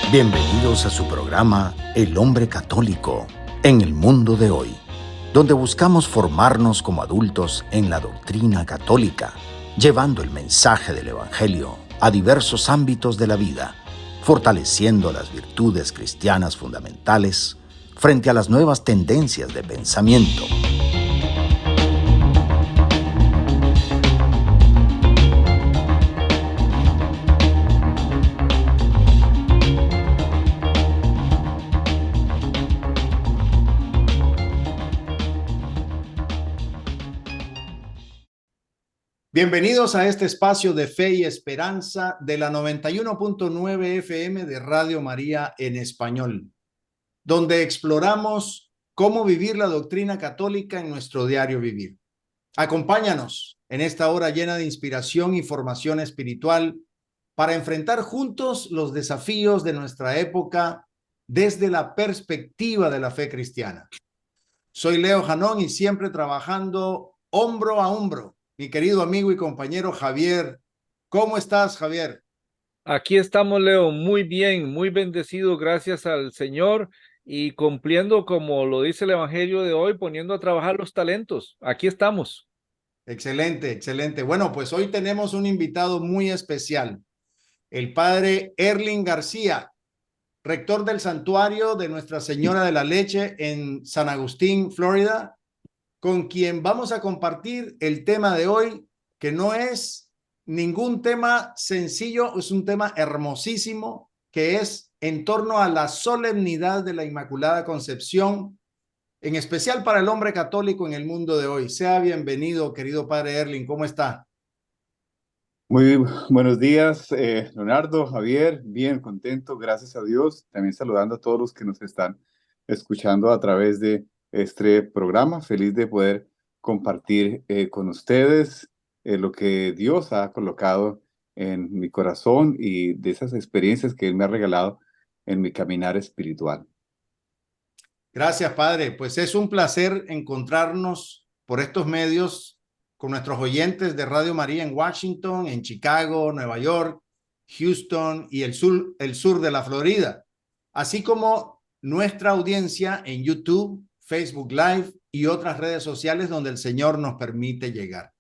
Bienvenidos a su programa El Hombre Católico en el mundo de hoy, donde buscamos formarnos como adultos en la doctrina católica, llevando el mensaje del Evangelio a diversos ámbitos de la vida, fortaleciendo las virtudes cristianas fundamentales frente a las nuevas tendencias de pensamiento. Bienvenidos a este espacio de fe y esperanza de la 91.9 FM de Radio María en español, donde exploramos cómo vivir la doctrina católica en nuestro diario vivir. Acompáñanos en esta hora llena de inspiración y formación espiritual para enfrentar juntos los desafíos de nuestra época desde la perspectiva de la fe cristiana. Soy Leo Janón y siempre trabajando hombro a hombro. Mi querido amigo y compañero Javier. ¿Cómo estás, Javier? Aquí estamos, Leo, muy bien, muy bendecido, gracias al Señor y cumpliendo, como lo dice el Evangelio de hoy, poniendo a trabajar los talentos. Aquí estamos. Excelente, excelente. Bueno, pues hoy tenemos un invitado muy especial, el padre Erling García, rector del santuario de Nuestra Señora de la Leche en San Agustín, Florida, con quien vamos a compartir el tema de hoy, que no es ningún tema sencillo, es un tema hermosísimo, que es en torno a la solemnidad de la Inmaculada Concepción, en especial para el hombre católico en el mundo de hoy. Sea bienvenido, querido padre Erling, ¿cómo está? Muy buenos días, Leonardo, Javier, bien contento, gracias a Dios. También saludando a todos los que nos están escuchando a través de este programa. Feliz de poder compartir con ustedes lo que Dios ha colocado en mi corazón y de esas experiencias que Él me ha regalado en mi caminar espiritual. Gracias, padre. Pues es un placer encontrarnos por estos medios con nuestros oyentes de Radio María en Washington, en Chicago, Nueva York, Houston y el sur de la Florida, así como nuestra audiencia en YouTube, Facebook Live y otras redes sociales donde el Señor nos permite llegar.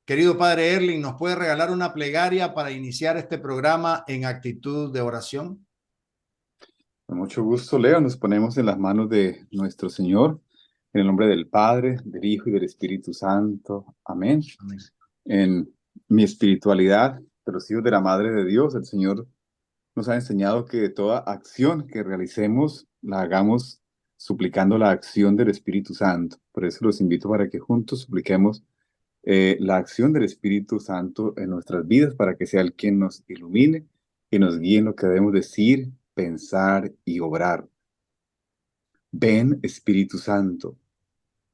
Querido padre Erling, ¿nos puede regalar una plegaria para iniciar este programa en actitud de oración? Con mucho gusto, Leo, nos ponemos en las manos de nuestro Señor, en el nombre del Padre, del Hijo y del Espíritu Santo. Amén. Amén. En mi espiritualidad, de los hijos de la Madre de Dios, el Señor nos ha enseñado que toda acción que realicemos la hagamos suplicando la acción del Espíritu Santo. Por eso los invito para que juntos supliquemos la acción del Espíritu Santo en nuestras vidas para que sea el quien nos ilumine y nos guíe en lo que debemos decir, pensar y obrar. Ven, Espíritu Santo,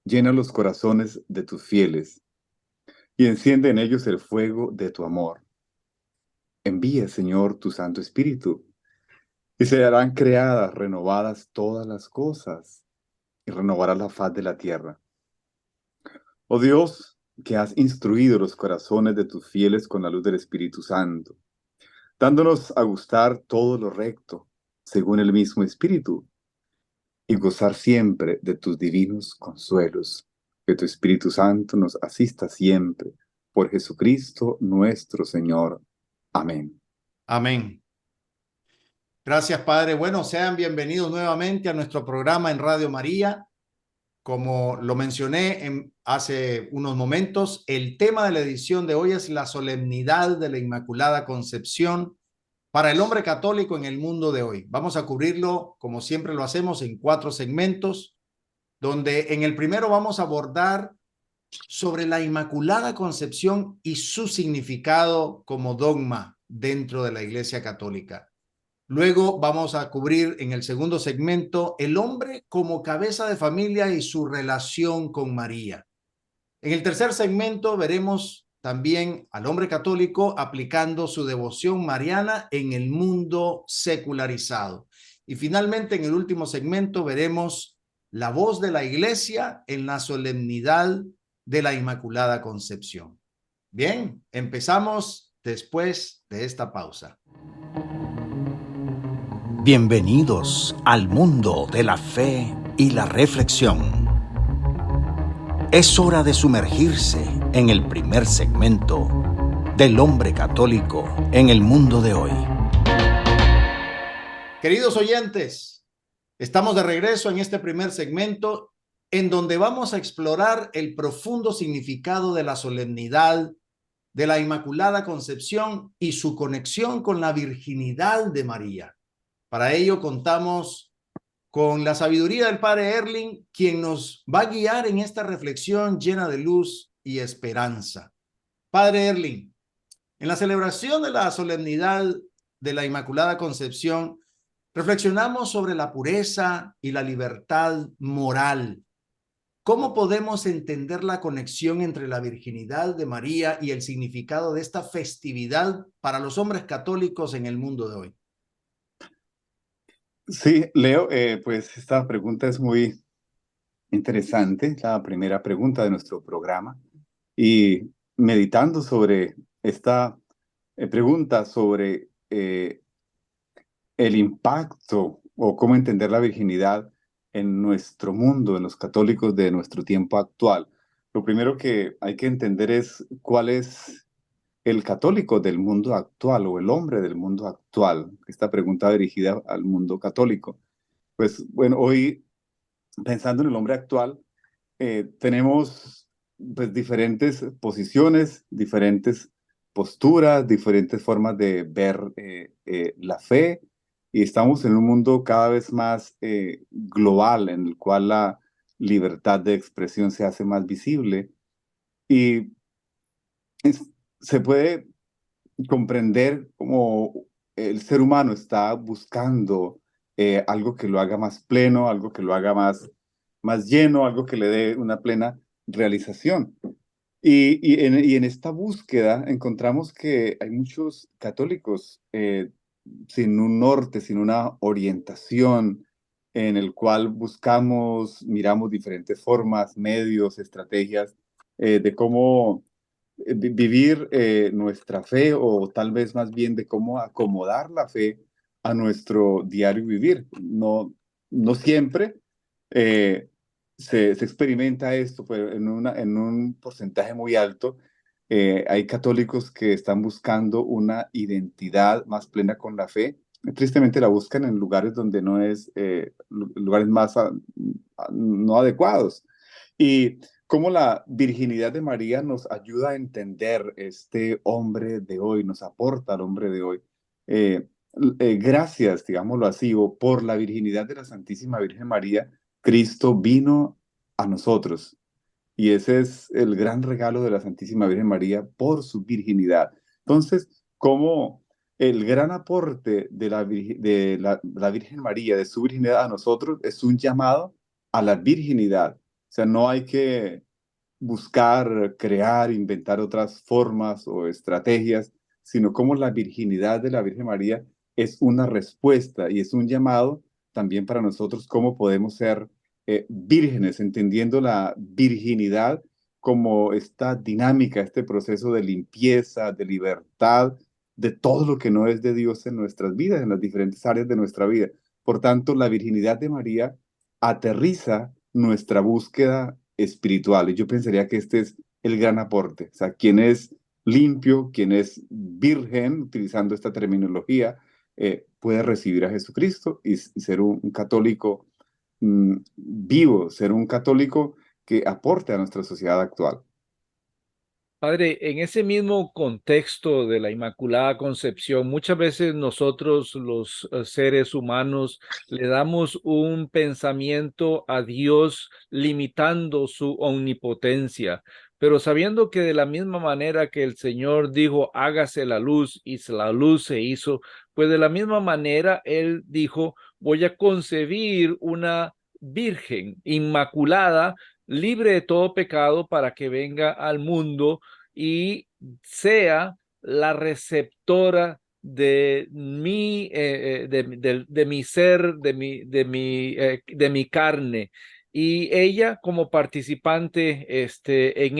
llena los corazones de tus fieles y enciende en ellos el fuego de tu amor. Envía, Señor, tu Santo Espíritu, y se harán creadas, renovadas todas las cosas, y renovarás la faz de la tierra. Oh Dios, que has instruido los corazones de tus fieles con la luz del Espíritu Santo, dándonos a gustar todo lo recto, según el mismo Espíritu, y gozar siempre de tus divinos consuelos. Que tu Espíritu Santo nos asista siempre. Por Jesucristo nuestro Señor. Amén. Amén. Gracias, padre. Bueno, sean bienvenidos nuevamente a nuestro programa en Radio María. Como lo mencioné hace unos momentos, el tema de la edición de hoy es la solemnidad de la Inmaculada Concepción para el hombre católico en el mundo de hoy. Vamos a cubrirlo, como siempre lo hacemos, en 4 segmentos, donde en el primero vamos a abordar sobre la Inmaculada Concepción y su significado como dogma dentro de la Iglesia Católica. Luego vamos a cubrir en el segundo segmento el hombre como cabeza de familia y su relación con María. En el tercer segmento veremos también al hombre católico aplicando su devoción mariana en el mundo secularizado. Y finalmente, en el último segmento veremos la voz de la Iglesia en la solemnidad de la Inmaculada Concepción. Bien, empezamos después de esta pausa. Bienvenidos al mundo de la fe y la reflexión. Es hora de sumergirse en el primer segmento del hombre católico en el mundo de hoy. Queridos oyentes, estamos de regreso en este primer segmento en donde vamos a explorar el profundo significado de la solemnidad de la Inmaculada Concepción y su conexión con la virginidad de María. Para ello contamos con la sabiduría del Padre Erling, quien nos va a guiar en esta reflexión llena de luz y esperanza. Padre Erling, en la celebración de la solemnidad de la Inmaculada Concepción, reflexionamos sobre la pureza y la libertad moral. ¿Cómo podemos entender la conexión entre la virginidad de María y el significado de esta festividad para los hombres católicos en el mundo de hoy? Sí, Leo, pues esta pregunta es muy interesante, la primera pregunta de nuestro programa. Y meditando sobre esta pregunta sobre el impacto o cómo entender la virginidad en nuestro mundo, en los católicos de nuestro tiempo actual, lo primero que hay que entender es cuál es el católico del mundo actual o el hombre del mundo actual. Esta pregunta dirigida al mundo católico. Pues bueno, hoy pensando en el hombre actual, tenemos pues diferentes posiciones, diferentes posturas, diferentes formas de ver la fe, y estamos en un mundo cada vez más global en el cual la libertad de expresión se hace más visible y es- se puede comprender cómo el ser humano está buscando algo que lo haga más pleno, algo que lo haga más lleno, algo que le dé una plena realización. Y en esta búsqueda encontramos que hay muchos católicos sin un norte, sin una orientación, en el cual buscamos, miramos diferentes formas, medios, estrategias de cómo vivir nuestra fe, o tal vez más bien de cómo acomodar la fe a nuestro diario vivir. No siempre se experimenta esto, pero en un porcentaje muy alto hay católicos que están buscando una identidad más plena con la fe. Tristemente la buscan en lugares donde no es, lugares más no adecuados. Y cómo la virginidad de María nos ayuda a entender este hombre de hoy, nos aporta al hombre de hoy. Eh, Gracias, digámoslo así, o por la virginidad de la Santísima Virgen María, Cristo vino a nosotros. Y ese es el gran regalo de la Santísima Virgen María por su virginidad. Entonces, como el gran aporte de la Virgen María, de su virginidad a nosotros, es un llamado a la virginidad. O sea, no hay que buscar, crear, inventar otras formas o estrategias, sino como la virginidad de la Virgen María es una respuesta y es un llamado también para nosotros cómo podemos ser vírgenes, entendiendo la virginidad como esta dinámica, este proceso de limpieza, de libertad, de todo lo que no es de Dios en nuestras vidas, en las diferentes áreas de nuestra vida. Por tanto, la virginidad de María aterriza nuestra búsqueda espiritual. Y yo pensaría que este es el gran aporte. O sea, quien es limpio, quien es virgen, utilizando esta terminología, puede recibir a Jesucristo y ser un católico vivo, ser un católico que aporte a nuestra sociedad actual. Padre, en ese mismo contexto de la Inmaculada Concepción, muchas veces nosotros los seres humanos le damos un pensamiento a Dios limitando su omnipotencia, pero sabiendo que de la misma manera que el Señor dijo, hágase la luz, y la luz se hizo, pues de la misma manera Él dijo, voy a concebir una virgen inmaculada, libre de todo pecado, para que venga al mundo y sea la receptora de mi ser, de mi carne. Y ella como participante en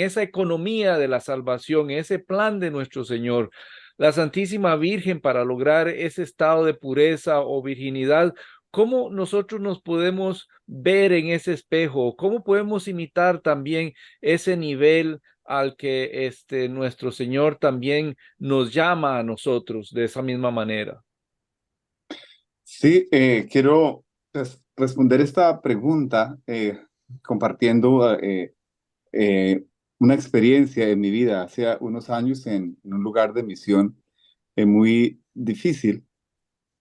esa economía de la salvación, ese plan de nuestro Señor. la Santísima Virgen para lograr ese estado de pureza o virginidad, ¿cómo nosotros nos podemos ver en ese espejo? ¿Cómo podemos imitar también ese nivel al que nuestro Señor también nos llama a nosotros de esa misma manera? Sí, quiero responder esta pregunta compartiendo una experiencia en mi vida hace unos años en un lugar de misión muy difícil,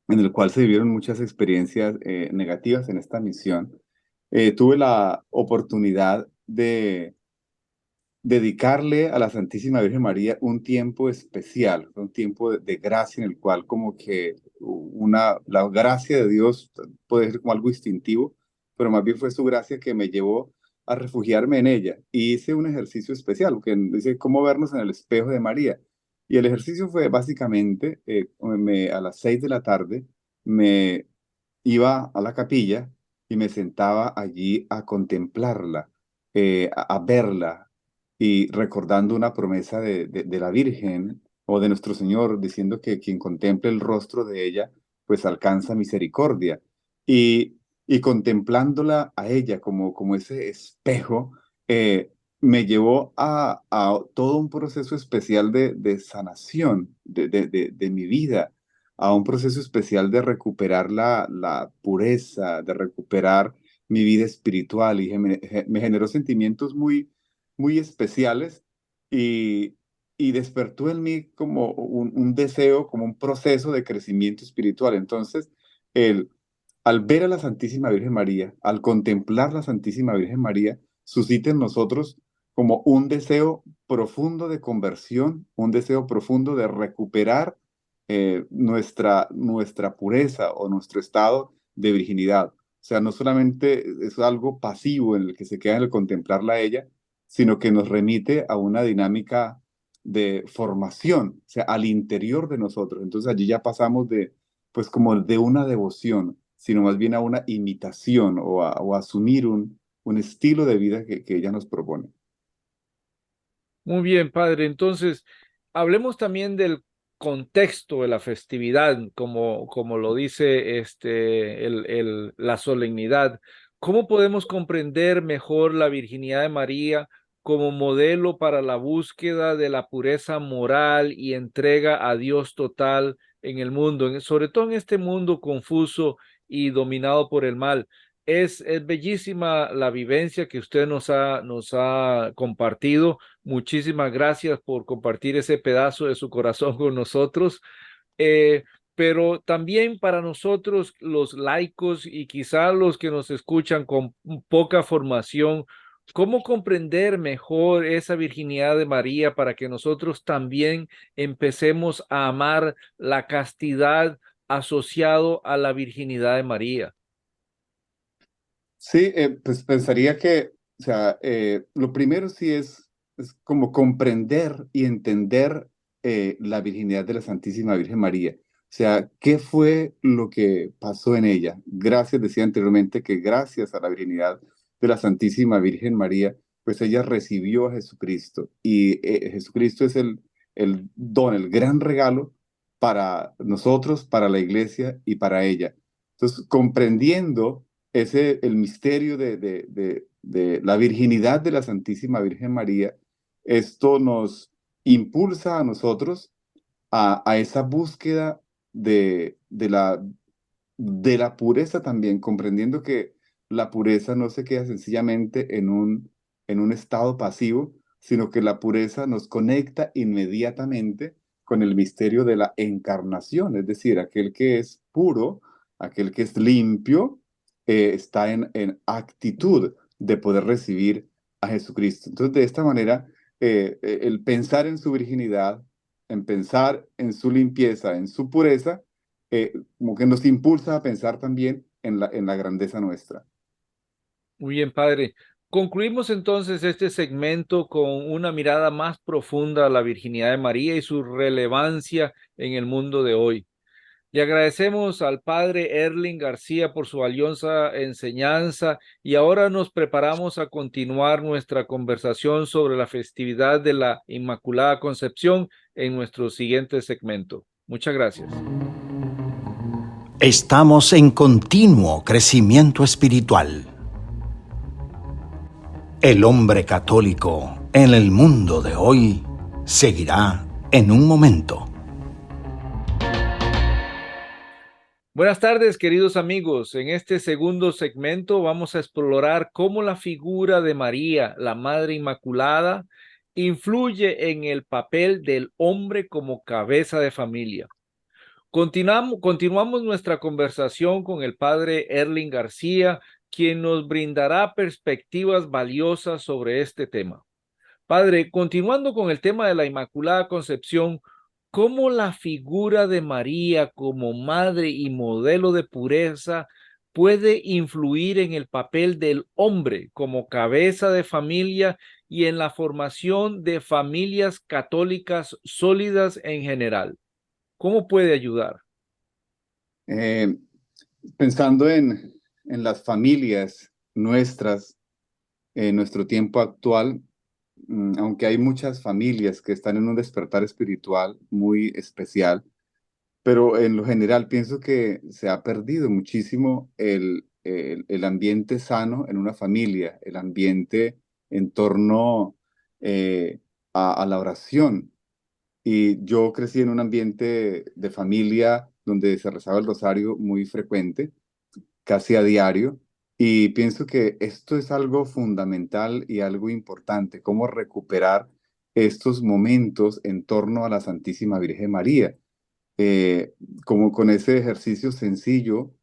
en el cual se vivieron muchas experiencias negativas en esta misión. Tuve la oportunidad de dedicarle a la Santísima Virgen María un tiempo especial, un tiempo de gracia en el cual como que la gracia de Dios puede ser como algo instintivo, pero más bien fue su gracia que me llevó a refugiarme en ella. Y hice un ejercicio especial, que dice cómo vernos en el espejo de María. Y el ejercicio fue básicamente, a las 6 de la tarde, me iba a la capilla y me sentaba allí a contemplarla, a verla y recordando una promesa de la Virgen o de nuestro Señor, diciendo que quien contemple el rostro de ella, pues alcanza misericordia. Y contemplándola a ella como ese espejo, me llevó a todo un proceso especial de sanación de mi vida, a un proceso especial de recuperar la pureza, de recuperar mi vida espiritual y me generó sentimientos muy especiales y, y despertó en mí como un deseo, como un proceso de crecimiento espiritual. Entonces, el, al ver a la Santísima Virgen María, al contemplar la Santísima Virgen María, suscita en nosotros como un deseo profundo de conversión, un deseo profundo de recuperar nuestra pureza o nuestro estado de virginidad. O sea, no solamente es algo pasivo en el que se queda en el contemplarla a ella, sino que nos remite a una dinámica de formación, o sea, al interior de nosotros. Entonces allí ya pasamos pues como de una devoción, sino más bien a una imitación o a asumir un estilo de vida que ella nos propone. Muy bien, padre. Entonces, hablemos también del contexto de la festividad, como lo dice la solemnidad. ¿Cómo podemos comprender mejor la virginidad de María como modelo para la búsqueda de la pureza moral y entrega a Dios total en el mundo, sobre todo en este mundo confuso y dominado por el mal? Es bellísima la vivencia que usted nos ha compartido. Muchísimas gracias por compartir ese pedazo de su corazón con nosotros. Eh, pero también para nosotros, los laicos y quizá los que nos escuchan con poca formación, ¿cómo comprender mejor esa virginidad de María para que nosotros también empecemos a amar la castidad asociado a la virginidad de María? Sí, pues pensaría que, o sea, lo primero sí es como comprender y entender la virginidad de la Santísima Virgen María. O sea, ¿qué fue lo que pasó en ella? Gracias, decía anteriormente, que gracias a la virginidad de la Santísima Virgen María, pues ella recibió a Jesucristo. Y Jesucristo es el don, el gran regalo para nosotros, para la iglesia y para ella. Entonces, comprendiendo el misterio de la virginidad de la Santísima Virgen María, esto nos impulsa a nosotros a esa búsqueda de la pureza también, comprendiendo que la pureza no se queda sencillamente en un estado pasivo, sino que la pureza nos conecta inmediatamente con el misterio de la encarnación, es decir, aquel que es puro, aquel que es limpio, está en actitud de poder recibir a Jesucristo. Entonces, de esta manera, el pensar en su virginidad, en pensar en su limpieza, en su pureza, como que nos impulsa a pensar también en la grandeza nuestra. Muy bien, padre. Concluimos entonces este segmento con una mirada más profunda a la virginidad de María y su relevancia en el mundo de hoy. Y agradecemos al padre Erling García por su valiosa enseñanza y ahora nos preparamos a continuar nuestra conversación sobre la festividad de la Inmaculada Concepción en nuestro siguiente segmento. Muchas gracias. Estamos en continuo crecimiento espiritual. El hombre católico en el mundo de hoy seguirá en un momento. Buenas tardes, queridos amigos. En este segundo segmento vamos a explorar cómo la figura de María, la Madre Inmaculada, influye en el papel del hombre como cabeza de familia. Continuamos nuestra conversación con el padre Erling García, quien nos brindará perspectivas valiosas sobre este tema. Padre, continuando con el tema de la Inmaculada Concepción, ¿cómo la figura de María como madre y modelo de pureza puede influir en el papel del hombre como cabeza de familia y en la formación de familias católicas sólidas en general? ¿Cómo puede ayudar? Pensando en las familias nuestras, en nuestro tiempo actual, aunque hay muchas familias que están en un despertar espiritual muy especial, pero en lo general pienso que se ha perdido muchísimo el ambiente sano en una familia, el ambiente en torno a la oración. Y yo crecí en un ambiente de familia donde se rezaba el rosario muy frecuente, casi a diario, y pienso que esto es algo fundamental y algo importante, cómo recuperar estos momentos en torno a la Santísima Virgen María, eh, como con ese ejercicio sencillo,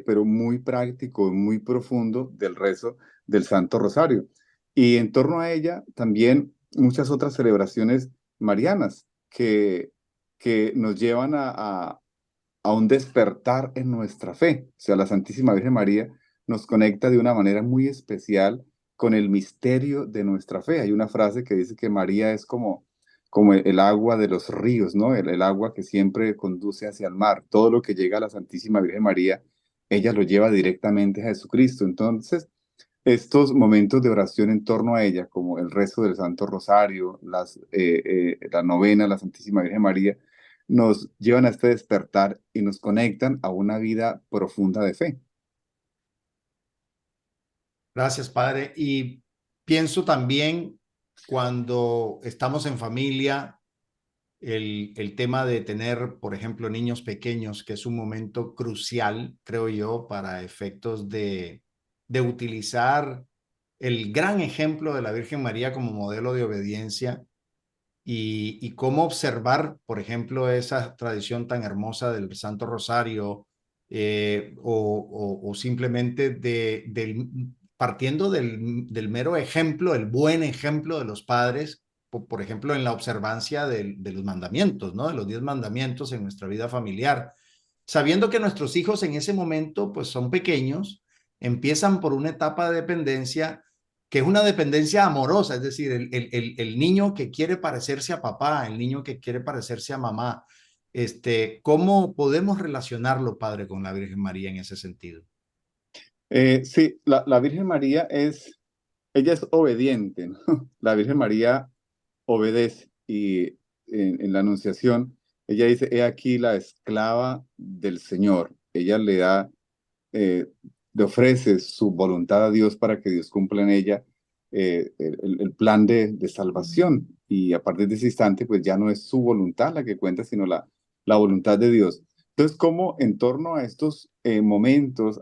pero muy práctico y muy profundo del rezo del Santo Rosario. Y en torno a ella también muchas otras celebraciones marianas que nos llevan a un despertar en nuestra fe. O sea, la Santísima Virgen María nos conecta de una manera muy especial con el misterio de nuestra fe. Hay una frase que dice que María es como el agua de los ríos, ¿no? El agua que siempre conduce hacia el mar. Todo lo que llega a la Santísima Virgen María, ella lo lleva directamente a Jesucristo. Entonces, estos momentos de oración en torno a ella, como el rezo del Santo Rosario, la novena a la Santísima Virgen María, nos llevan a este despertar y nos conectan a una vida profunda de fe. Gracias, padre. Y pienso también cuando estamos en familia, el tema de tener, por ejemplo, niños pequeños, que es un momento crucial, creo yo, para efectos de utilizar el gran ejemplo de la Virgen María como modelo de obediencia y cómo observar, por ejemplo, esa tradición tan hermosa del Santo Rosario o simplemente partiendo del mero ejemplo, el buen ejemplo de los padres, por ejemplo, en la observancia de los mandamientos, ¿no? De los 10 mandamientos en nuestra vida familiar, sabiendo que nuestros hijos en ese momento, pues son pequeños, empiezan por una etapa de dependencia que es una dependencia amorosa, es decir, el niño que quiere parecerse a papá, el niño que quiere parecerse a mamá, ¿cómo podemos relacionarlo, padre, con la Virgen María en ese sentido? Sí, la Virgen María ella es obediente, ¿no? La Virgen María obedece y en la Anunciación, ella dice, he aquí la esclava del Señor. Ella eh, le ofrece su voluntad a Dios para que Dios cumpla en ella el plan de salvación. Y a partir de ese instante, pues ya no es su voluntad la que cuenta, sino la voluntad de Dios. Entonces, ¿cómo en torno a estos momentos,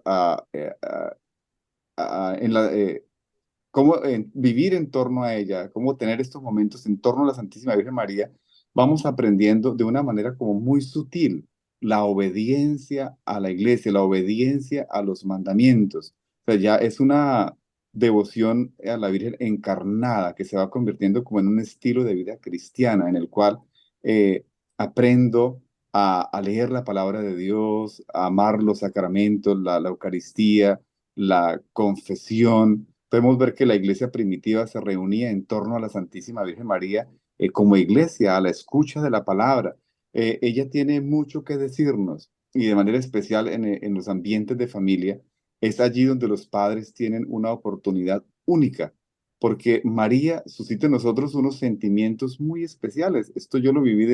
cómo vivir en torno a ella, cómo tener estos momentos en torno a la Santísima Virgen María, vamos aprendiendo de una manera como muy sutil la obediencia a la iglesia, la obediencia a los mandamientos? O sea, ya es una devoción a la Virgen encarnada que se va convirtiendo como en un estilo de vida cristiana en el cual eh, aprendo a leer la palabra de Dios, a amar los sacramentos, la Eucaristía, la confesión. Podemos ver que la iglesia primitiva se reunía en torno a la Santísima Virgen María como iglesia, a la escucha de la palabra. Ella tiene mucho que decirnos. y de manera especial en los ambientes de familia, es allí donde los padres tienen una oportunidad única, porque María suscita en nosotros unos sentimientos muy especiales. Esto yo lo viví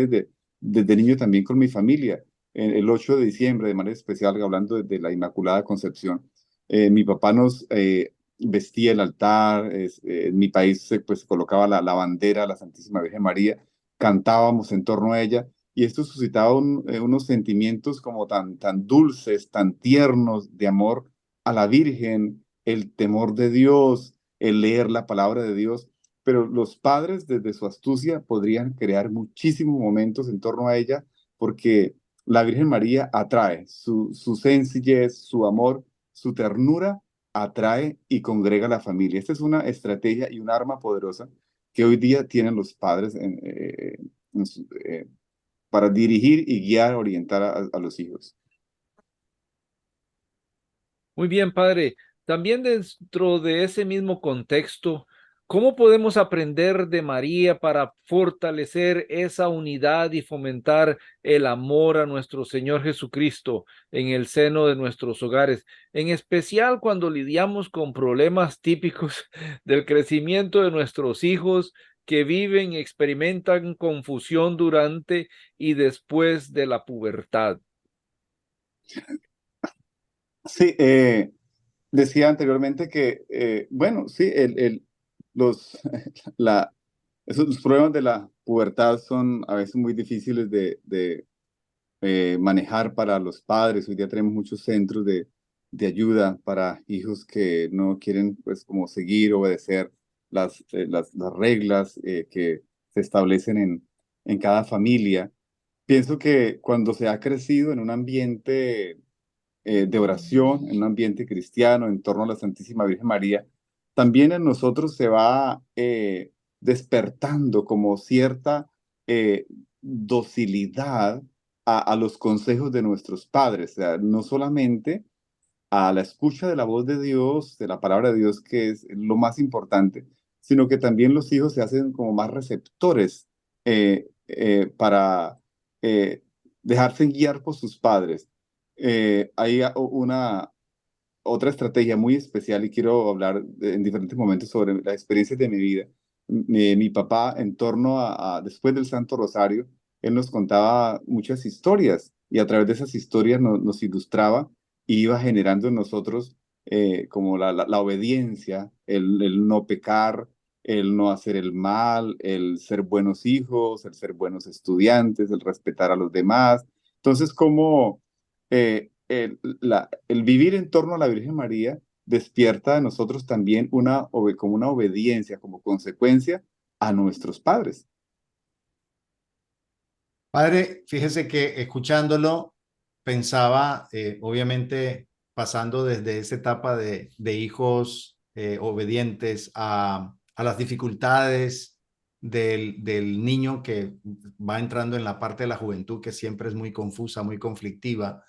desde niño también con mi familia. El 8 de diciembre, de manera especial, hablando de la Inmaculada Concepción, mi papá nos vestía el altar, en mi país pues, se colocaba la bandera, la Santísima Virgen María, cantábamos en torno a ella, y esto suscitaba unos sentimientos como tan dulces, tan tiernos de amor a la Virgen, el temor de Dios, el leer la palabra de Dios. Pero los padres, desde su astucia, podrían crear muchísimos momentos en torno a ella, porque la Virgen María atrae su sencillez, su amor, su ternura, atrae y congrega a la familia. Esta es una estrategia y un arma poderosa que hoy día tienen los padres en para dirigir y guiar, orientar a los hijos. Muy bien, padre. También dentro de ese mismo contexto, ¿cómo podemos aprender de María para fortalecer esa unidad y fomentar el amor a nuestro Señor Jesucristo en el seno de nuestros hogares? En especial cuando lidiamos con problemas típicos del crecimiento de nuestros hijos que viven y experimentan confusión durante y después de la pubertad. Sí, decía anteriormente que, bueno, sí, los, la, los problemas de la pubertad son a veces muy difíciles de manejar para los padres. Hoy día tenemos muchos centros de ayuda para hijos que no quieren, pues, como seguir, obedecer las reglas que se establecen en cada familia. Pienso que cuando se ha crecido en un ambiente de oración, en un ambiente cristiano, en torno a la Santísima Virgen María, también en nosotros se va despertando como cierta docilidad a los consejos de nuestros padres. O sea, no solamente a la escucha de la voz de Dios, de la palabra de Dios, que es lo más importante, sino que también los hijos se hacen como más receptores para dejarse guiar por sus padres. Hay una otra estrategia muy especial y quiero hablar en diferentes momentos sobre las experiencias de mi vida. Mi papá, en torno después del Santo Rosario, él nos contaba muchas historias y a través de esas historias nos ilustraba y iba generando en nosotros como la obediencia, el no pecar, el no hacer el mal, el ser buenos hijos, el ser buenos estudiantes, el respetar a los demás. Entonces, como el vivir en torno a la Virgen María despierta en nosotros también como una obediencia, como consecuencia a nuestros padres. Padre, fíjese que escuchándolo pensaba, obviamente, pasando desde esa etapa de hijos obedientes a las dificultades del niño que va entrando en la parte de la juventud, que siempre es muy confusa, muy conflictiva,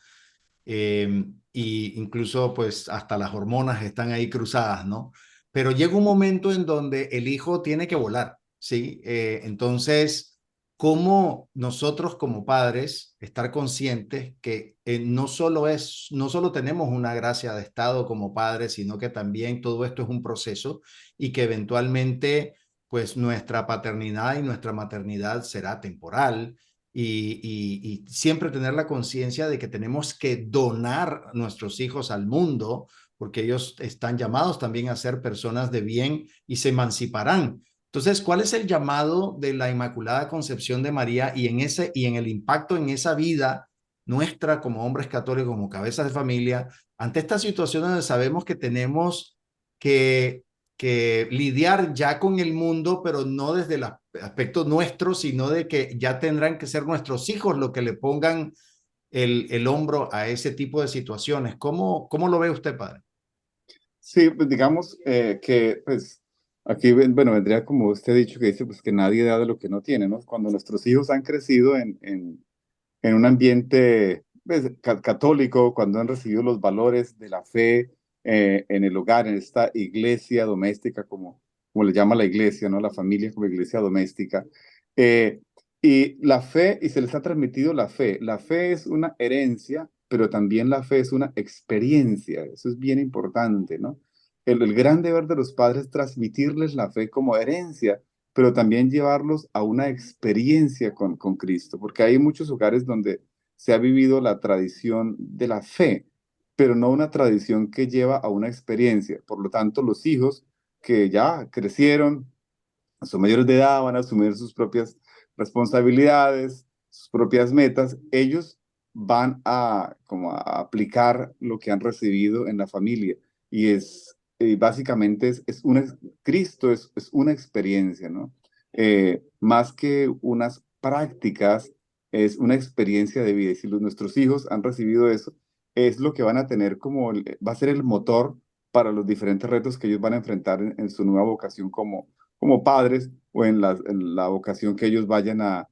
y incluso pues hasta las hormonas están ahí cruzadas, ¿no? Pero llega un momento en donde el hijo tiene que volar, ¿sí? Entonces, ¿cómo nosotros como padres estar conscientes que no solo tenemos una gracia de estado como padres, sino que también todo esto es un proceso y que eventualmente pues nuestra paternidad y nuestra maternidad será temporal y siempre tener la conciencia de que tenemos que donar nuestros hijos al mundo porque ellos están llamados también a ser personas de bien y se emanciparán. Entonces, ¿cuál es el llamado de la Inmaculada Concepción de María y en el impacto en esa vida nuestra como hombres católicos, como cabezas de familia, ante esta situación donde sabemos que tenemos que, que lidiar ya con el mundo, pero no desde el aspecto nuestro, sino de que ya tendrán que ser nuestros hijos los que le pongan el hombro a ese tipo de situaciones? ¿Cómo lo ve usted, padre? Sí, pues digamos que pues aquí, bueno, vendría como usted ha dicho que dice pues que nadie da de lo que no tiene, ¿no? Cuando nuestros hijos han crecido en un ambiente pues, católico, cuando han recibido los valores de la fe en el hogar, en esta iglesia doméstica, como le llama la iglesia, ¿no? La familia como iglesia doméstica. Eh, y la fe, y se les ha transmitido la fe. La fe es una herencia pero también la fe es una experiencia. Eso es bien importante, ¿no? El gran deber de los padres es transmitirles la fe como herencia, pero también llevarlos a una experiencia con Cristo, porque hay muchos hogares donde se ha vivido la tradición de la fe, pero no una tradición que lleva a una experiencia. Por lo tanto, los hijos que ya crecieron, son mayores de edad, van a asumir sus propias responsabilidades, sus propias metas, ellos van a, como a aplicar lo que han recibido en la familia. Y básicamente Cristo es una experiencia, ¿no? Más que unas prácticas, es una experiencia de vida. Y si nuestros hijos han recibido eso, es lo que van a tener va a ser el motor para los diferentes retos que ellos van a enfrentar en su nueva vocación como padres o en la vocación que ellos vayan a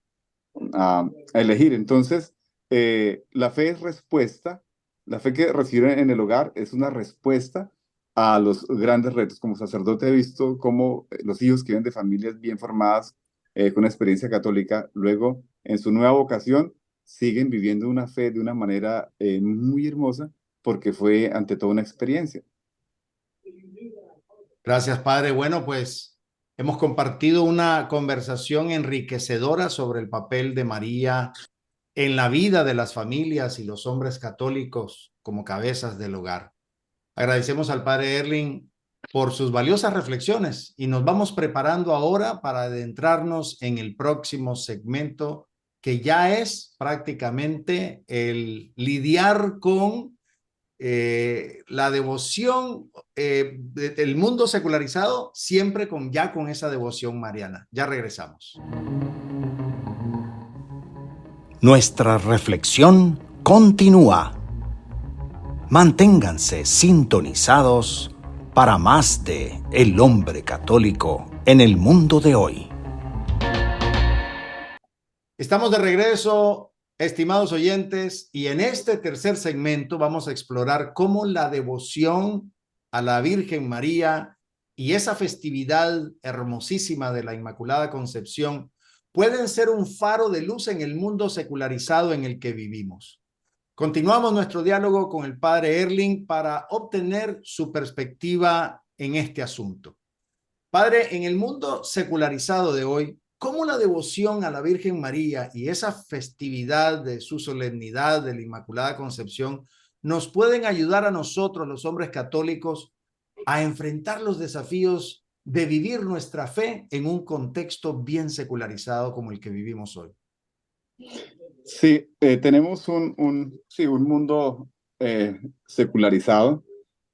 elegir. Entonces, la fe es respuesta, la fe que reciben en el hogar es una respuesta a los grandes retos. Como sacerdote he visto cómo los hijos que vienen de familias bien formadas, con una experiencia católica, luego en su nueva vocación siguen viviendo una fe de una manera muy hermosa porque fue ante todo una experiencia. Gracias, padre. Bueno, pues hemos compartido una conversación enriquecedora sobre el papel de María en la vida de las familias y los hombres católicos como cabezas del hogar. Agradecemos al padre Erling por sus valiosas reflexiones y nos vamos preparando ahora para adentrarnos en el próximo segmento, que ya es prácticamente el lidiar con la devoción del mundo secularizado, siempre ya con esa devoción mariana. Ya regresamos. Nuestra reflexión continúa. Manténganse sintonizados para más de El Hombre Católico en el mundo de hoy. Estamos de regreso, estimados oyentes, y en este tercer segmento vamos a explorar cómo la devoción a la Virgen María y esa festividad hermosísima de la Inmaculada Concepción pueden ser un faro de luz en el mundo secularizado en el que vivimos. Continuamos nuestro diálogo con el padre Erling para obtener su perspectiva en este asunto. Padre, en el mundo secularizado de hoy, ¿cómo la devoción a la Virgen María y esa festividad de su solemnidad de la Inmaculada Concepción nos pueden ayudar a nosotros, los hombres católicos, a enfrentar los desafíos de vivir nuestra fe en un contexto bien secularizado como el que vivimos hoy? Sí, tenemos un mundo secularizado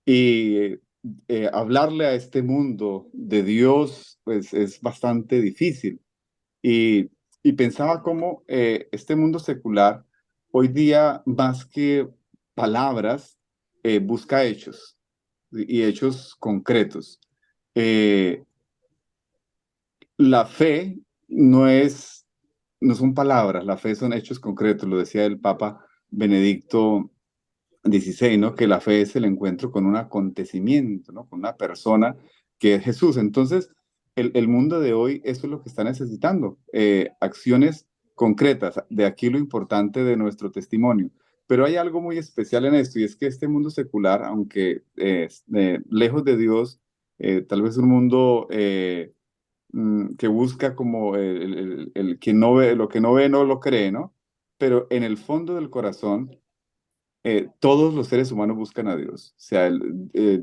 y hablarle a este mundo de Dios pues, es bastante difícil. Y pensaba cómo este mundo secular hoy día, más que palabras, busca hechos y hechos concretos. Eh, la fe no son palabras, la fe son hechos concretos, lo decía el Papa Benedicto XVI, ¿no? Que la fe es el encuentro con un acontecimiento, ¿no? Con una persona que es Jesús. Entonces, el mundo de hoy, eso es lo que está necesitando, acciones concretas. De aquí lo importante de nuestro testimonio. Pero hay algo muy especial en esto, y es que este mundo secular, aunque lejos de Dios, tal vez un mundo que busca como el que no ve, lo que no ve no lo cree, ¿no? Pero en el fondo del corazón, todos los seres humanos buscan a Dios. O sea,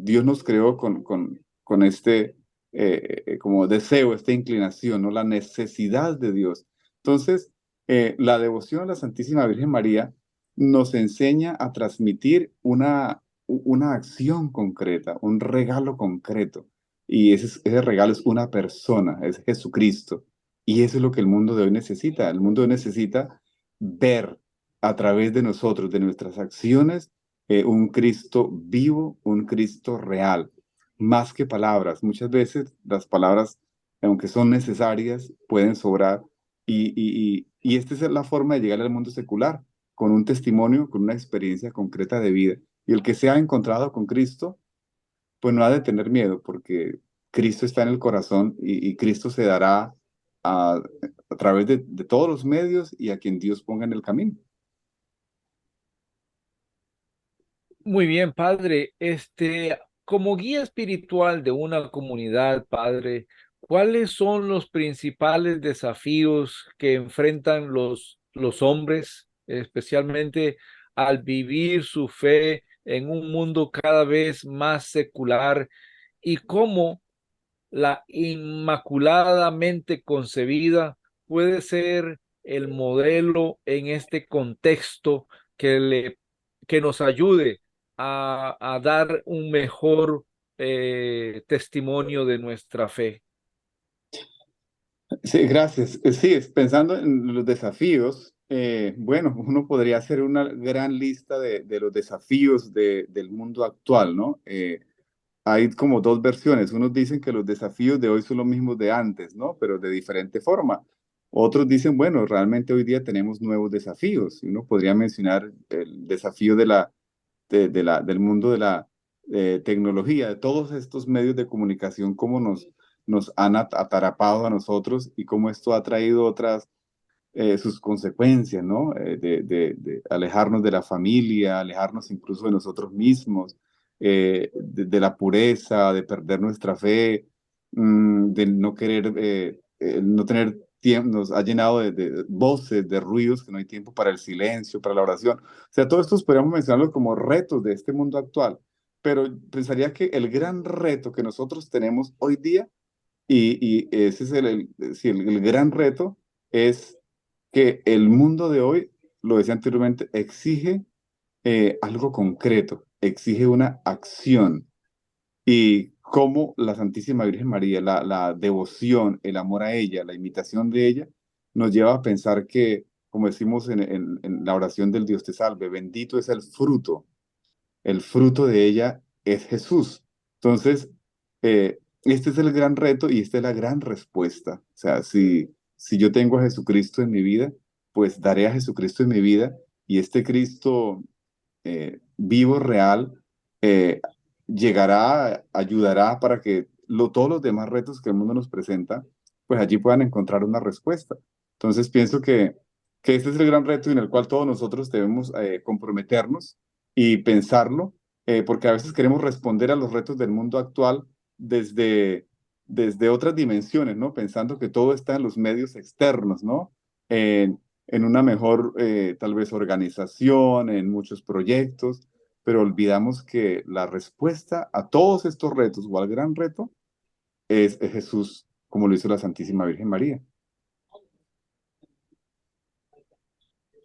Dios nos creó con este como deseo, esta inclinación, ¿no? La necesidad de Dios. Entonces, la devoción a la Santísima Virgen María nos enseña a transmitir una acción concreta, un regalo concreto. Y ese regalo es una persona, es Jesucristo. Y eso es lo que el mundo de hoy necesita. El mundo de hoy necesita ver a través de nosotros, de nuestras acciones, un Cristo vivo, un Cristo real, más que palabras. Muchas veces las palabras, aunque son necesarias, pueden sobrar. Y esta es la forma de llegar al mundo secular, con un testimonio, con una experiencia concreta de vida. Y el que se ha encontrado con Cristo, pues no ha de tener miedo, porque Cristo está en el corazón y Cristo se dará a través de todos los medios y a quien Dios ponga en el camino. Muy bien, padre. Como guía espiritual de una comunidad, padre, ¿cuáles son los principales desafíos que enfrentan los hombres, especialmente al vivir su fe en un mundo cada vez más secular? ¿Y cómo la inmaculadamente concebida puede ser el modelo en este contexto que nos ayude a dar un mejor testimonio de nuestra fe? Sí, gracias. Sí, pensando en los desafíos, bueno, uno podría hacer una gran lista de los desafíos del mundo actual, ¿no? Hay como dos versiones. Unos dicen que los desafíos de hoy son los mismos de antes, ¿no? Pero de diferente forma. Otros dicen, bueno, realmente hoy día tenemos nuevos desafíos. Y uno podría mencionar el desafío del mundo de la tecnología, de todos estos medios de comunicación, cómo nos han atarapado a nosotros y cómo esto ha traído otras sus consecuencias, ¿no? De alejarnos de la familia, alejarnos incluso de nosotros mismos, de la pureza, de perder nuestra fe, de no querer, no tener tiempo, nos ha llenado de voces, de ruidos, que no hay tiempo para el silencio, para la oración. O sea, todos estos podríamos mencionarlos como retos de este mundo actual, pero pensaría que el gran reto que nosotros tenemos hoy día, y ese es sí, el gran reto, es que el mundo de hoy, lo decía anteriormente, exige algo concreto, exige una acción. Y cómo la Santísima Virgen María, la devoción, el amor a ella, la imitación de ella, nos lleva a pensar que, como decimos en la oración del Dios te salve, bendito es el fruto de ella es Jesús. Entonces, este es el gran reto y esta es la gran respuesta. O sea, si yo tengo a Jesucristo en mi vida, pues daré a Jesucristo en mi vida y este Cristo vivo, real, eh, llegará, ayudará para que todos los demás retos que el mundo nos presenta, pues allí puedan encontrar una respuesta. Entonces pienso que este es el gran reto en el cual todos nosotros debemos comprometernos y pensarlo, porque a veces queremos responder a los retos del mundo actual desde otras dimensiones, ¿no? Pensando que todo está en los medios externos, ¿no? En una mejor, tal vez, organización, en muchos proyectos, pero olvidamos que la respuesta a todos estos retos o al gran reto es Jesús, como lo hizo la Santísima Virgen María.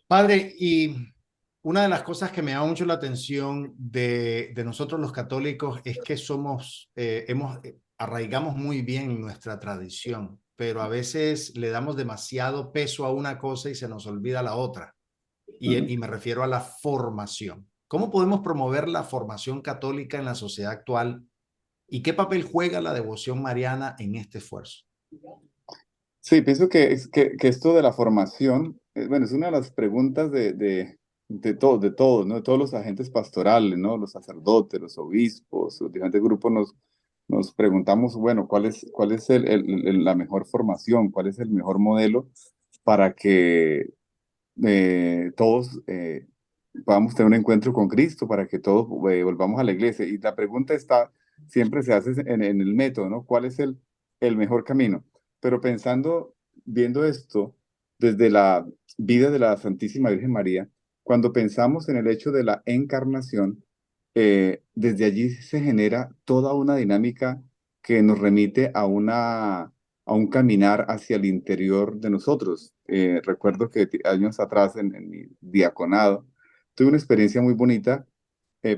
Padre, y una de las cosas que me llama mucho la atención de nosotros los católicos es que arraigamos muy bien nuestra tradición, pero a veces le damos demasiado peso a una cosa y se nos olvida la otra. Y me refiero a la formación. ¿Cómo podemos promover la formación católica en la sociedad actual? ¿Y qué papel juega la devoción mariana en este esfuerzo? Sí, pienso que esto de la formación, bueno, es una de las preguntas de todos, ¿no? De todos los agentes pastorales, ¿no? Los sacerdotes, los obispos, los diferentes grupos nos preguntamos, bueno, ¿cuál es la mejor formación? ¿Cuál es el mejor modelo para que todos podamos tener un encuentro con Cristo, para que todos volvamos a la iglesia? Y la pregunta siempre se hace en el método, ¿no? ¿Cuál es el mejor camino? Pero viendo esto desde la vida de la Santísima Virgen María, cuando pensamos en el hecho de la encarnación, desde allí se genera toda una dinámica que nos remite a un caminar hacia el interior de nosotros. Recuerdo que años atrás en mi diaconado tuve una experiencia muy bonita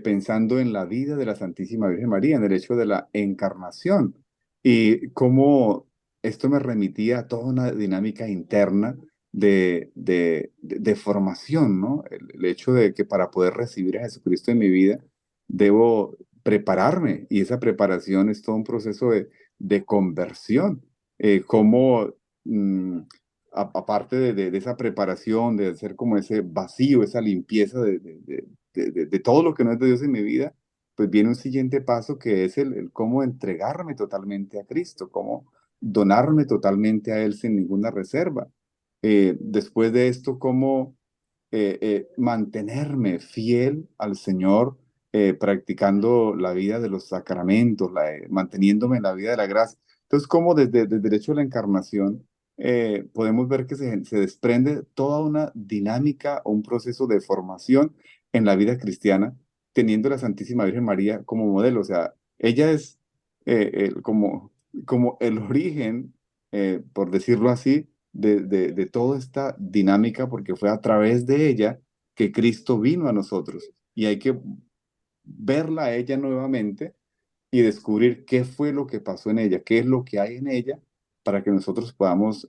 pensando en la vida de la Santísima Virgen María, en el hecho de la encarnación y cómo esto me remitía a toda una dinámica interna de formación, ¿no? El hecho de que para poder recibir a Jesucristo en mi vida debo prepararme y esa preparación es todo un proceso de conversión. Cómo, mm, aparte de esa preparación, de hacer como ese vacío, esa limpieza de todo lo que no es de Dios en mi vida, pues viene un siguiente paso que es el cómo entregarme totalmente a Cristo, cómo donarme totalmente a Él sin ninguna reserva. Después de esto, cómo mantenerme fiel al Señor practicando la vida de los sacramentos, manteniéndome en la vida de la gracia. Entonces, como desde el hecho de la encarnación, podemos ver que se desprende toda una dinámica o un proceso de formación en la vida cristiana, teniendo a la Santísima Virgen María como modelo. O sea, ella es como el origen, por decirlo así, de toda esta dinámica, porque fue a través de ella que Cristo vino a nosotros. Y hay que verla a ella nuevamente y descubrir qué fue lo que pasó en ella, qué es lo que hay en ella, para que nosotros podamos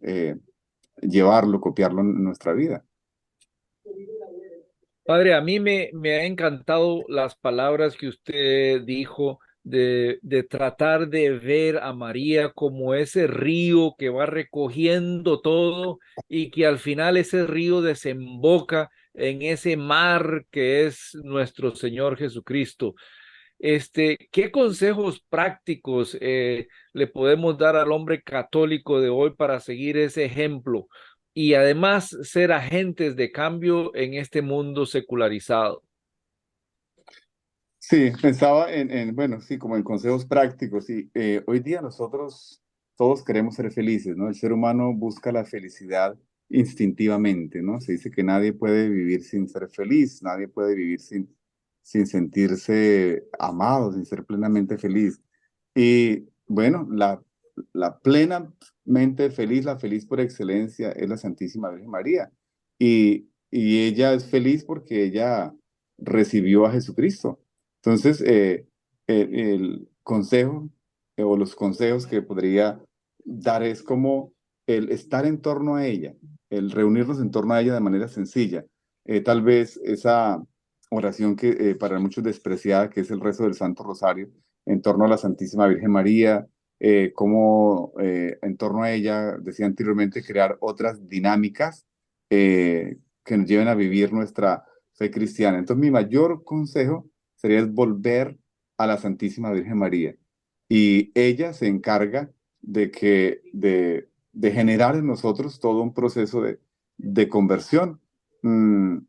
llevarlo, copiarlo en nuestra vida. Padre, a mí me ha encantado las palabras que usted dijo de tratar de ver a María como ese río que va recogiendo todo y que al final ese río desemboca en ese mar que es nuestro Señor Jesucristo. ¿Qué consejos prácticos le podemos dar al hombre católico de hoy para seguir ese ejemplo y además ser agentes de cambio en este mundo secularizado? Sí, pensaba bueno, sí, como en consejos prácticos. Y hoy día nosotros todos queremos ser felices, ¿no? El ser humano busca la felicidad instintivamente, ¿no? Se dice que nadie puede vivir sin ser feliz, nadie puede vivir sin sentirse amado, sin ser plenamente feliz. Y bueno, la plenamente feliz, la feliz por excelencia es la Santísima Virgen María. Y ella es feliz porque ella recibió a Jesucristo. Entonces, el consejo o los consejos que podría dar es como el estar en torno a ella, el reunirnos en torno a ella de manera sencilla. Tal vez esa oración que para muchos despreciada, que es el rezo del Santo Rosario, en torno a la Santísima Virgen María, como en torno a ella, decía anteriormente, crear otras dinámicas que nos lleven a vivir nuestra fe cristiana. Entonces, mi mayor consejo sería es volver a la Santísima Virgen María. Y ella se encarga de generar en nosotros todo un proceso de conversión. Mm,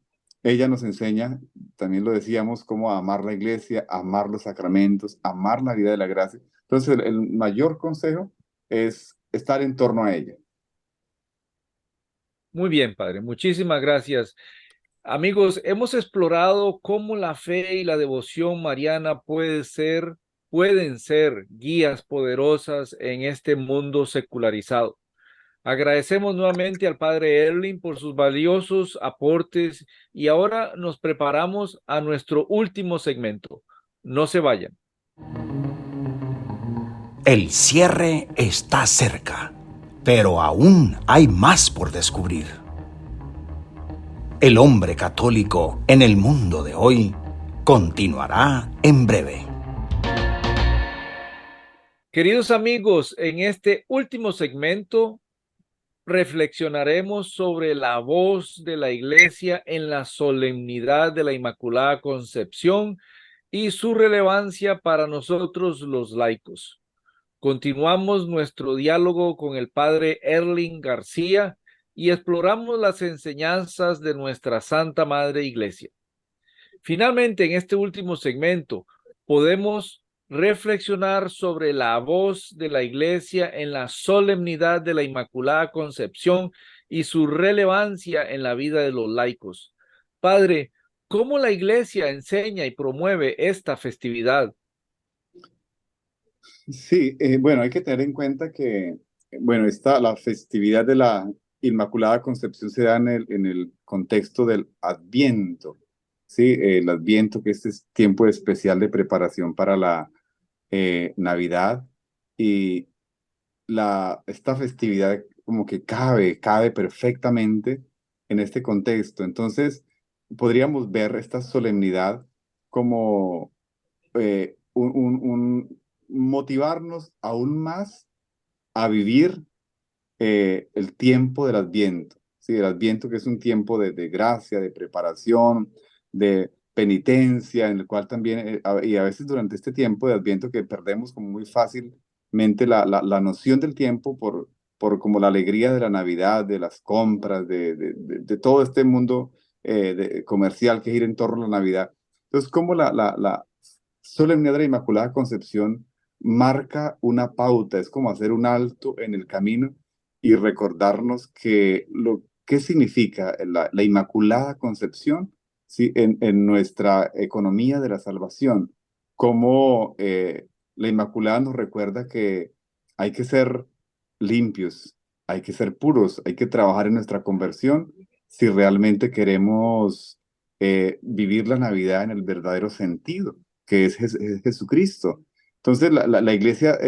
Ella nos enseña, también lo decíamos, cómo amar la iglesia, amar los sacramentos, amar la vida de la gracia. Entonces, el mayor consejo es estar en torno a ella. Muy bien, Padre. Muchísimas gracias. Amigos, hemos explorado cómo la fe y la devoción mariana pueden ser guías poderosas en este mundo secularizado. Agradecemos nuevamente al Padre Erling por sus valiosos aportes y ahora nos preparamos a nuestro último segmento. No se vayan. El cierre está cerca, pero aún hay más por descubrir. El hombre católico en el mundo de hoy continuará en breve. Queridos amigos, en este último segmento reflexionaremos sobre la voz de la Iglesia en la solemnidad de la Inmaculada Concepción y su relevancia para nosotros los laicos. Continuamos nuestro diálogo con el Padre Erling García y exploramos las enseñanzas de nuestra Santa Madre Iglesia. Finalmente, en este último segmento, podemos reflexionar sobre la voz de la Iglesia en la solemnidad de la Inmaculada Concepción y su relevancia en la vida de los laicos. Padre, ¿cómo la Iglesia enseña y promueve esta festividad? Sí, bueno, hay que tener en cuenta que, bueno, la festividad de la Inmaculada Concepción se da en el contexto del Adviento, ¿sí? El Adviento, que este es tiempo especial de preparación para la Navidad, y esta festividad como que cabe perfectamente en este contexto. Entonces, podríamos ver esta solemnidad como un motivarnos aún más a vivir el tiempo del Adviento, ¿sí? El Adviento, que es un tiempo de gracia, de preparación, de penitencia, en el cual también, y a veces durante este tiempo de Adviento, que perdemos como muy fácilmente la noción del tiempo por como la alegría de la Navidad, de las compras, de todo este mundo comercial que gira en torno a la Navidad. Entonces, como solemnidad de la Inmaculada Concepción marca una pauta, es como hacer un alto en el camino y recordarnos qué significa la Inmaculada Concepción, ¿sí? En nuestra economía de la salvación, como la Inmaculada nos recuerda que hay que ser limpios, hay que ser puros, hay que trabajar en nuestra conversión si realmente queremos vivir la Navidad en el verdadero sentido, que es Jesucristo. Entonces la Iglesia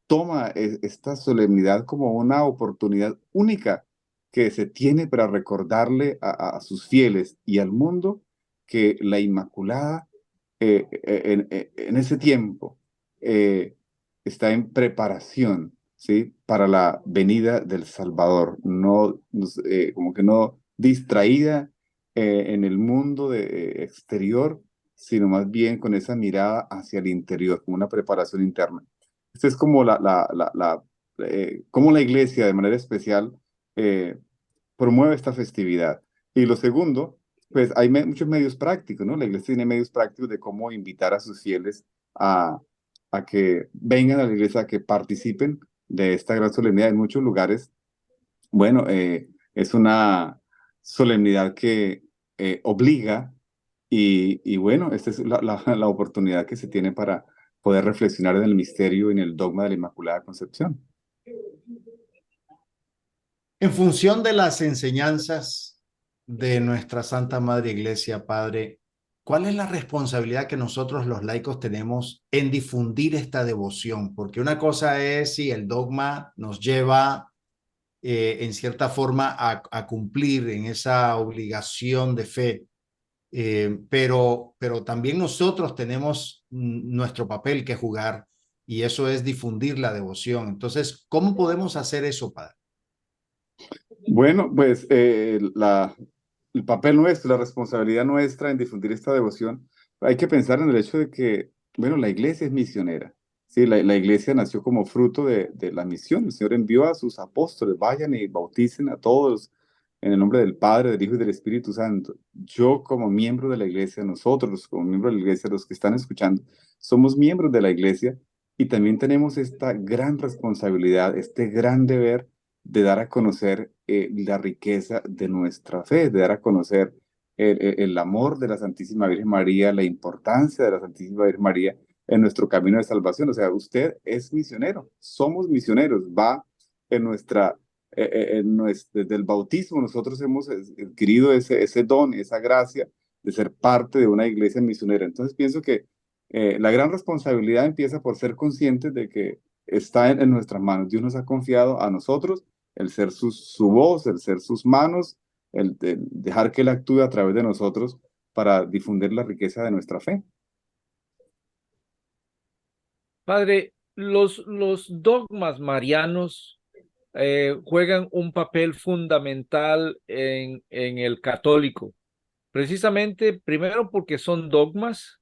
toma esta solemnidad como una oportunidad única que se tiene para recordarle a sus fieles y al mundo que la Inmaculada en ese tiempo eh, está en preparación, ¿sí? Para la venida del Salvador, como que no distraída en el mundo exterior, sino más bien con esa mirada hacia el interior, como una preparación interna. Esta es como cómo la Iglesia de manera especial eh, promueve esta festividad. Y lo segundo, pues hay muchos medios prácticos, ¿no? La iglesia tiene medios prácticos de cómo invitar a sus fieles a, a que vengan a la iglesia, a que participen de esta gran solemnidad en muchos lugares. Bueno, es una solemnidad que obliga y bueno, esta es la oportunidad que se tiene para poder reflexionar en el misterio y en el dogma de la Inmaculada Concepción. En función de las enseñanzas de nuestra Santa Madre Iglesia, Padre, ¿cuál es la responsabilidad que nosotros los laicos tenemos en difundir esta devoción? Porque una cosa es si el dogma nos lleva en cierta forma a cumplir en esa obligación de fe, pero también nosotros tenemos nuestro papel que jugar y eso es difundir la devoción. Entonces, ¿cómo podemos hacer eso, Padre? Bueno, pues el papel nuestro, la responsabilidad nuestra en difundir esta devoción, hay que pensar en el hecho de que, bueno, la iglesia es misionera. Sí, la iglesia nació como fruto de la misión. El Señor envió a sus apóstoles, vayan y bauticen a todos en el nombre del Padre, del Hijo y del Espíritu Santo. Yo como miembro de la iglesia, nosotros como miembros de la iglesia, los que están escuchando, somos miembros de la iglesia y también tenemos esta gran responsabilidad, este gran deber de dar a conocer la riqueza de nuestra fe, de dar a conocer el amor de la Santísima Virgen María, la importancia de la Santísima Virgen María en nuestro camino de salvación. O sea, usted es misionero, somos misioneros, va en desde el bautismo nosotros hemos adquirido ese don, esa gracia de ser parte de una iglesia misionera. Entonces pienso que la gran responsabilidad empieza por ser conscientes de que está en nuestras manos. Dios nos ha confiado a nosotros el ser su voz, el ser sus manos, el dejar que Él actúe a través de nosotros para difundir la riqueza de nuestra fe. Padre, los dogmas marianos juegan un papel fundamental en el católico, precisamente primero porque son dogmas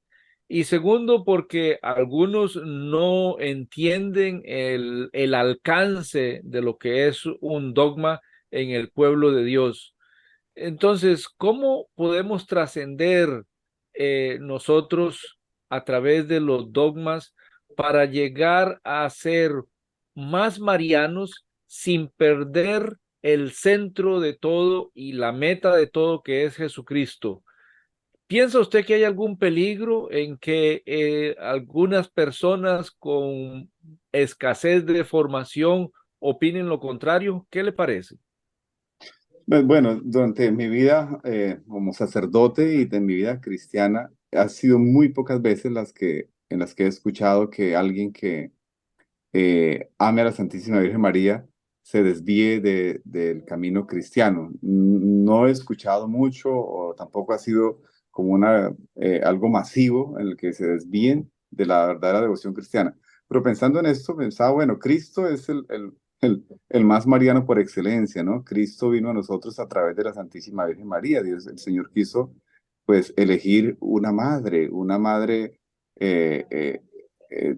y segundo porque algunos no entienden el alcance de lo que es un dogma en el pueblo de Dios. Entonces, ¿cómo podemos trascender nosotros a través de los dogmas para llegar a ser más marianos sin perder el centro de todo y la meta de todo que es Jesucristo? ¿Piensa usted que hay algún peligro en que algunas personas con escasez de formación opinen lo contrario? ¿Qué le parece? Pues, bueno, durante mi vida como sacerdote y de mi vida cristiana, ha sido muy pocas veces en las que he escuchado que alguien que ame a la Santísima Virgen María se desvíe del camino cristiano. No he escuchado mucho o tampoco ha sido como algo masivo en el que se desvíen de la verdadera devoción cristiana. Pero pensando en esto, pensaba, bueno, Cristo es el más mariano por excelencia, ¿no? Cristo vino a nosotros a través de la Santísima Virgen María. Dios, el Señor quiso, pues, elegir una madre eh, eh, eh,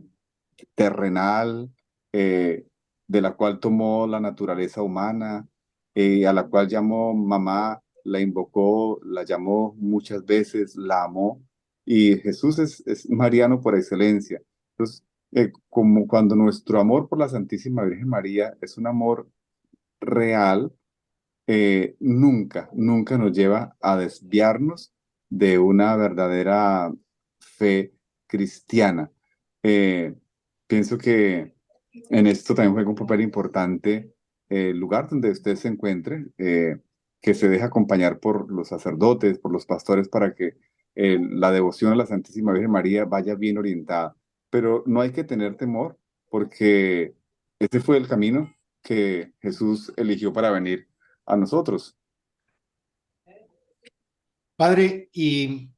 terrenal, eh, de la cual tomó la naturaleza humana, a la cual llamó mamá, la invocó, la llamó muchas veces, la amó, y Jesús es mariano por excelencia. Entonces, como cuando nuestro amor por la Santísima Virgen María es un amor real, nunca nos lleva a desviarnos de una verdadera fe cristiana. Eh, Pienso que en esto también juega un papel importante el lugar donde usted se encuentre, que se deje acompañar por los sacerdotes, por los pastores, para que la devoción a la Santísima Virgen María vaya bien orientada. Pero no hay que tener temor, porque este fue el camino que Jesús eligió para venir a nosotros. Padre, y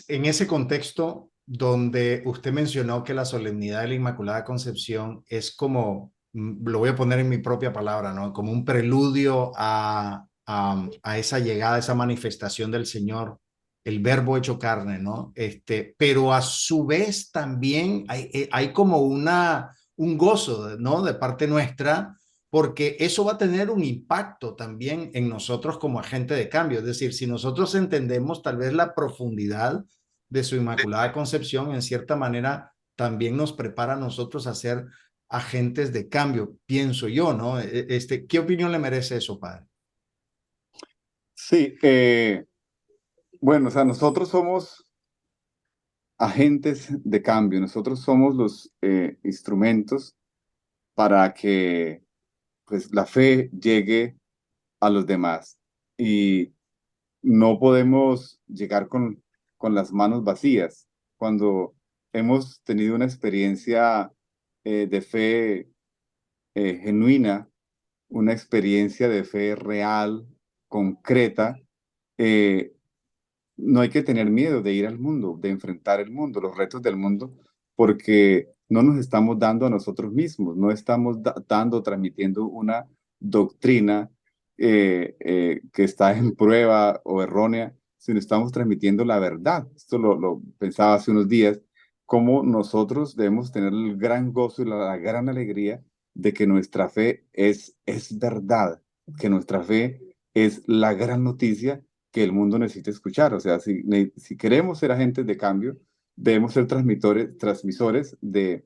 en ese contexto donde usted mencionó que la solemnidad de la Inmaculada Concepción es como, lo voy a poner en mi propia palabra, ¿no? Como un preludio a esa llegada, esa manifestación del Señor, el Verbo hecho carne, ¿no? Pero a su vez también hay como un gozo, ¿no? De parte nuestra, porque eso va a tener un impacto también en nosotros como agente de cambio. Es decir, si nosotros entendemos tal vez la profundidad de su Inmaculada Concepción, en cierta manera también nos prepara a nosotros a ser agentes de cambio, pienso yo, ¿no? ¿Qué opinión le merece eso, padre? Sí, bueno, o sea, nosotros somos agentes de cambio, nosotros somos los instrumentos para que pues, la fe llegue a los demás. Y no podemos llegar con las manos vacías. Cuando hemos tenido una experiencia de fe genuina, una experiencia de fe real, concreta, eh, no hay que tener miedo de ir al mundo, de enfrentar el mundo, los retos del mundo, porque no nos estamos dando a nosotros mismos, no estamos dando, transmitiendo una doctrina que está en prueba o errónea, sino estamos transmitiendo la verdad. Esto lo pensaba hace unos días, cómo nosotros debemos tener el gran gozo y la gran alegría de que nuestra fe es verdad, que nuestra fe es la gran noticia que el mundo necesita escuchar. O sea, si queremos ser agentes de cambio, debemos ser transmisores de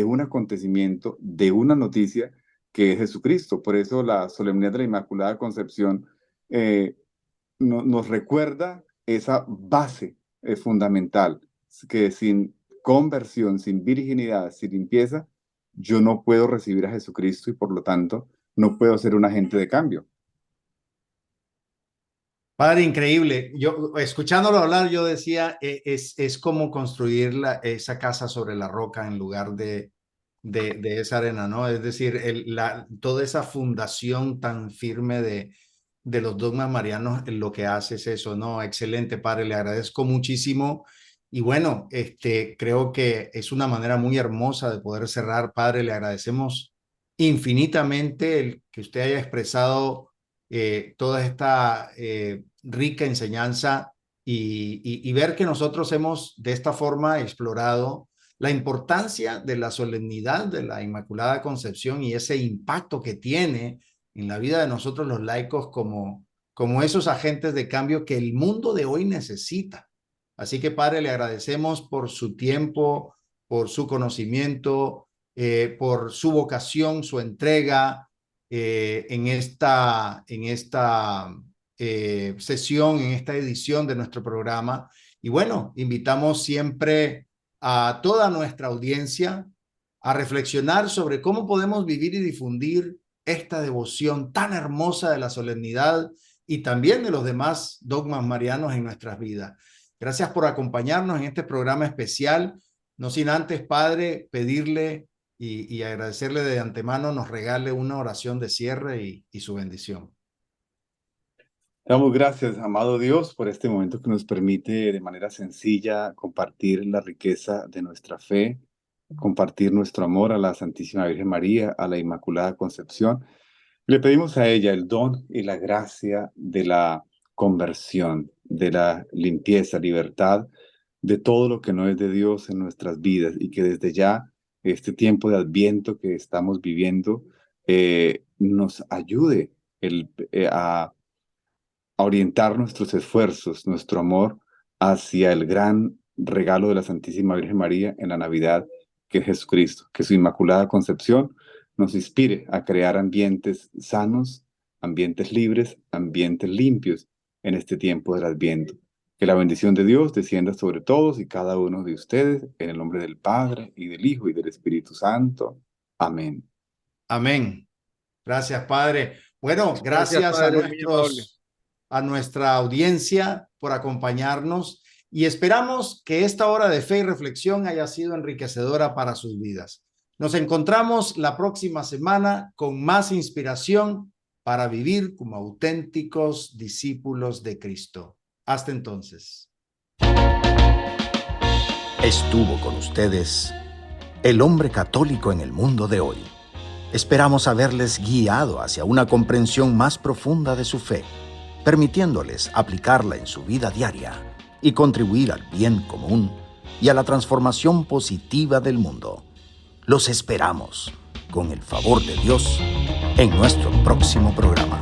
un acontecimiento, de una noticia que es Jesucristo. Por eso la solemnidad de la Inmaculada Concepción eh, nos recuerda esa base fundamental, que sin conversión, sin virginidad, sin limpieza, yo no puedo recibir a Jesucristo y por lo tanto no puedo ser un agente de cambio. Padre, increíble. Yo, escuchándolo hablar, yo decía, es como construir esa casa sobre la roca en lugar de esa arena, ¿no? Es decir, toda esa fundación tan firme de los dogmas marianos, lo que hace es eso, ¿no? Excelente, padre, le agradezco muchísimo. Y bueno, creo que es una manera muy hermosa de poder cerrar, padre, le agradecemos infinitamente el que usted haya expresado toda esta rica enseñanza y ver que nosotros hemos de esta forma explorado la importancia de la solemnidad de la Inmaculada Concepción y ese impacto que tiene en la vida de nosotros los laicos como esos agentes de cambio que el mundo de hoy necesita. Así que, Padre, le agradecemos por su tiempo, por su conocimiento, por su vocación, su entrega en esta sesión, en esta edición de nuestro programa. Y bueno, invitamos siempre a toda nuestra audiencia a reflexionar sobre cómo podemos vivir y difundir esta devoción tan hermosa de la solemnidad y también de los demás dogmas marianos en nuestras vidas. Gracias por acompañarnos en este programa especial. No sin antes, Padre, pedirle y agradecerle de antemano nos regale una oración de cierre y su bendición. Damos gracias, amado Dios, por este momento que nos permite de manera sencilla compartir la riqueza de nuestra fe, compartir nuestro amor a la Santísima Virgen María, a la Inmaculada Concepción. Le pedimos a ella el don y la gracia de la conversión, de la limpieza, libertad de todo lo que no es de Dios en nuestras vidas y que desde ya este tiempo de Adviento que estamos viviendo nos ayude a orientar nuestros esfuerzos, nuestro amor hacia el gran regalo de la Santísima Virgen María en la Navidad, que es Jesucristo. Que su Inmaculada Concepción nos inspire a crear ambientes sanos, ambientes libres, ambientes limpios en este tiempo del Adviento. Que la bendición de Dios descienda sobre todos y cada uno de ustedes, en el nombre del Padre, y del Hijo, y del Espíritu Santo. Amén. Amén. Gracias, Padre. Bueno, gracias Padre, a nuestra audiencia por acompañarnos y esperamos que esta hora de fe y reflexión haya sido enriquecedora para sus vidas. Nos encontramos la próxima semana con más inspiración para vivir como auténticos discípulos de Cristo. Hasta entonces. Estuvo con ustedes el hombre católico en el mundo de hoy. Esperamos haberles guiado hacia una comprensión más profunda de su fe, permitiéndoles aplicarla en su vida diaria y contribuir al bien común y a la transformación positiva del mundo. Los esperamos, con el favor de Dios, en nuestro próximo programa.